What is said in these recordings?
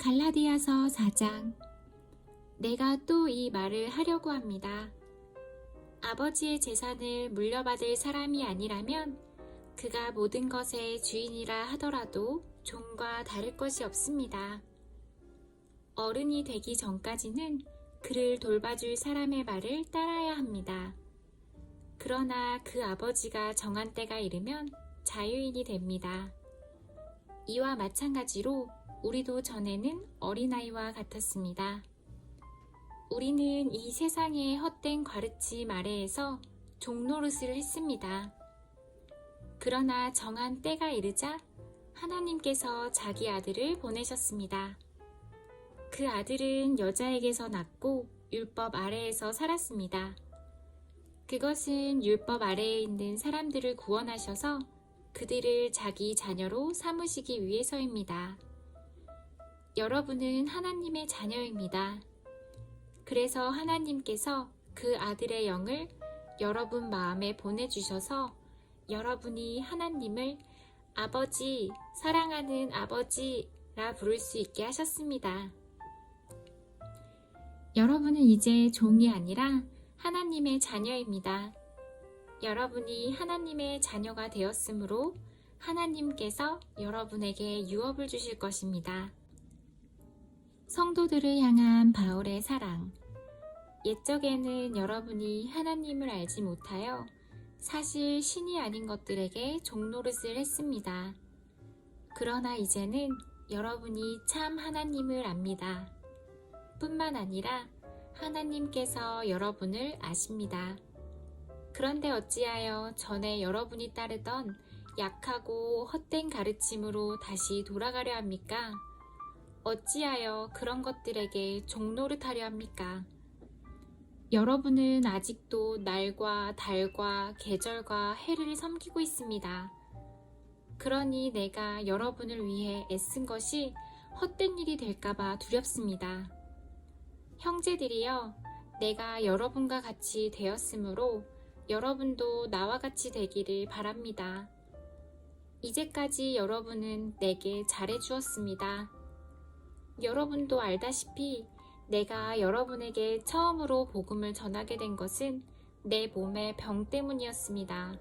갈라디아서 4장. 내가 또 이 말을 하려고 합니다. 아버지의 재산을 물려받을 사람이 아니라면 그가 모든 것의 주인이라 하더라도 종과 다를 것이 없습니다. 어른이 되기 전까지는 그를 돌봐줄 사람의 말을 따라야 합니다. 그러나 그 아버지가 정한 때가 이르면 자유인이 됩니다. 이와 마찬가지로 우리도 전에는 어린아이와 같았습니다. 우리는 이 세상의 헛된 가르침 아래에서 종노릇을 했습니다. 그러나 정한 때가 이르자 하나님께서 자기 아들을 보내셨습니다. 그 아들은 여자에게서 낳고 율법 아래에서 살았습니다. 그것은 율법 아래에 있는 사람들을 구원하셔서 그들을 자기 자녀로 삼으시기 위해서입니다. 여러분은 하나님의 자녀입니다. 그래서 하나님께서 그 아들의 영을 여러분 마음에 보내주셔서 여러분이 하나님을 아버지, 사랑하는 아버지라 부를 수 있게 하셨습니다. 여러분은 이제 종이 아니라 하나님의 자녀입니다. 여러분이 하나님의 자녀가 되었으므로 하나님께서 여러분에게 유업을 주실 것입니다. 성도들을 향한 바울의 사랑. 옛적에는 여러분이 하나님을 알지 못하여 사실 신이 아닌 것들에게 종노릇을 했습니다. 그러나 이제는 여러분이 참 하나님을 압니다. 뿐만 아니라 하나님께서 여러분을 아십니다. 그런데 어찌하여 전에 여러분이 따르던 약하고 헛된 가르침으로 다시 돌아가려 합니까? 어찌하여 그런 것들에게 종노릇하려 합니까? 여러분은 아직도 날과 달과 계절과 해를 섬기고 있습니다. 그러니 내가 여러분을 위해 애쓴 것이 헛된 일이 될까봐 두렵습니다. 형제들이여, 내가 여러분과 같이 되었으므로 여러분도 나와 같이 되기를 바랍니다. 이제까지 여러분은 내게 잘해주었습니다. 여러분도 알다시피 내가 여러분에게 처음으로 복음을 전하게 된 것은 내 몸의 병 때문이었습니다.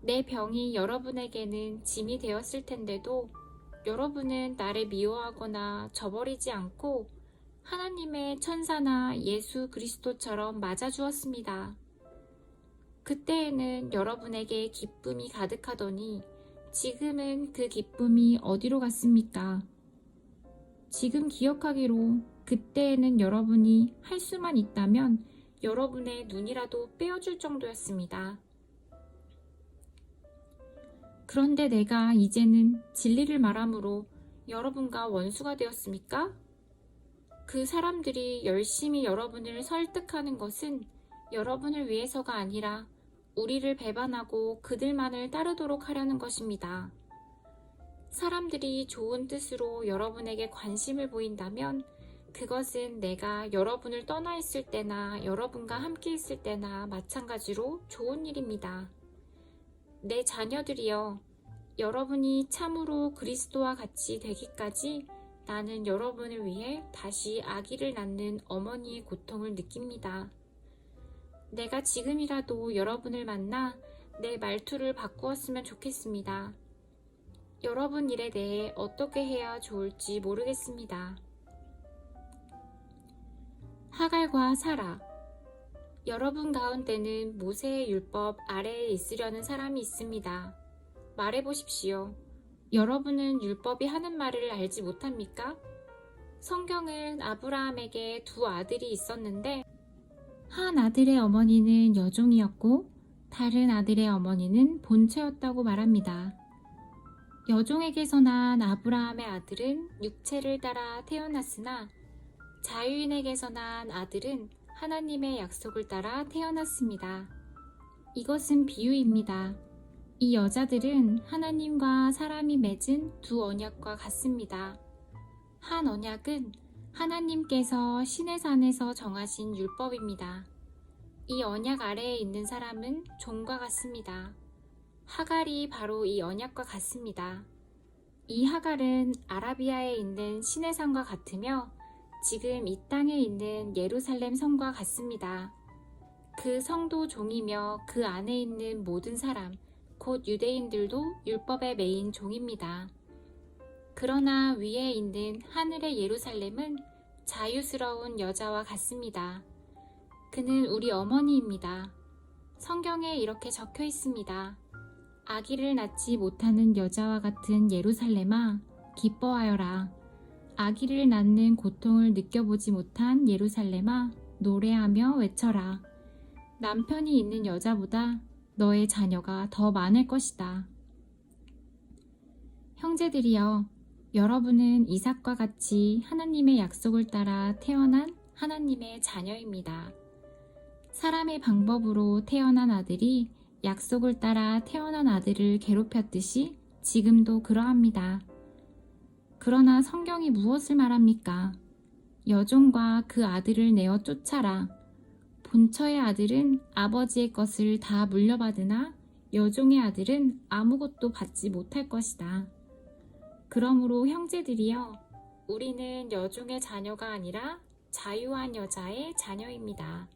내 병이 여러분에게는 짐이 되었을 텐데도 여러분은 나를 미워하거나 저버리지 않고 하나님의 천사나 예수 그리스도처럼 맞아주었습니다. 그때에는 여러분에게 기쁨이 가득하더니 지금은 그 기쁨이 어디로 갔습니까? 지금 기억하기로 그때에는 여러분이 할 수만 있다면 여러분의 눈이라도 빼어줄 정도였습니다. 그런데 내가 이제는 진리를 말함으로 여러분과 원수가 되었습니까? 그 사람들이 열심히 여러분을 설득하는 것은 여러분을 위해서가 아니라 우리를 배반하고 그들만을 따르도록 하려는 것입니다. 사람들이 좋은 뜻으로 여러분에게 관심을 보인다면 그것은 내가 여러분을 떠나 있을 때나 여러분과 함께 있을 때나 마찬가지로 좋은 일입니다. 내 자녀들이여, 여러분이 참으로 그리스도와 같이 되기까지 나는 여러분을 위해 다시 아기를 낳는 어머니의 고통을 느낍니다. 내가 지금이라도 여러분을 만나 내 말투를 바꾸었으면 좋겠습니다. 여러분 일에 대해 어떻게 해야 좋을지 모르겠습니다. 하갈과 사라. 여러분 가운데는 모세의 율법 아래에 있으려는 사람이 있습니다. 말해보십시오. 여러분은 율법이 하는 말을 알지 못합니까? 성경은 아브라함에게 두 아들이 있었는데 한 아들의 어머니는 여종이었고 다른 아들의 어머니는 본처였다고 말합니다. 여종에게서 난 아브라함의 아들은 육체를 따라 태어났으나 자유인에게서 난 아들은 하나님의 약속을 따라 태어났습니다. 이것은 비유입니다. 이 여자들은 하나님과 사람이 맺은 두 언약과 같습니다. 한 언약은 하나님께서 시내산에서 정하신 율법입니다. 이 언약 아래에 있는 사람은 종과 같습니다. 하갈이 바로 이 언약과 같습니다. 이 하갈은 아라비아에 있는 신의 산과 같으며 지금 이 땅에 있는 예루살렘 성과 같습니다. 그 성도 종이며 그 안에 있는 모든 사람, 곧 유대인들도 율법에 매인 종입니다. 그러나 위에 있는 하늘의 예루살렘은 자유스러운 여자와 같습니다. 그는 우리 어머니입니다. 성경에 이렇게 적혀 있습니다. 아기를 낳지 못하는 여자와 같은 예루살렘아, 기뻐하여라. 아기를 낳는 고통을 느껴보지 못한 예루살렘아, 노래하며 외쳐라. 남편이 있는 여자보다 너의 자녀가 더 많을 것이다. 형제들이여, 여러분은 이삭과 같이 하나님의 약속을 따라 태어난 하나님의 자녀입니다. 사람의 방법으로 태어난 아들이 약속을 따라 태어난 아들을 괴롭혔듯이 지금도 그러합니다. 그러나 성경이 무엇을 말합니까? 여종과 그 아들을 내어 쫓아라. 본처의 아들은 아버지의 것을 다 물려받으나 여종의 아들은 아무것도 받지 못할 것이다. 그러므로 형제들이여, 우리는 여종의 자녀가 아니라 자유한 여자의 자녀입니다.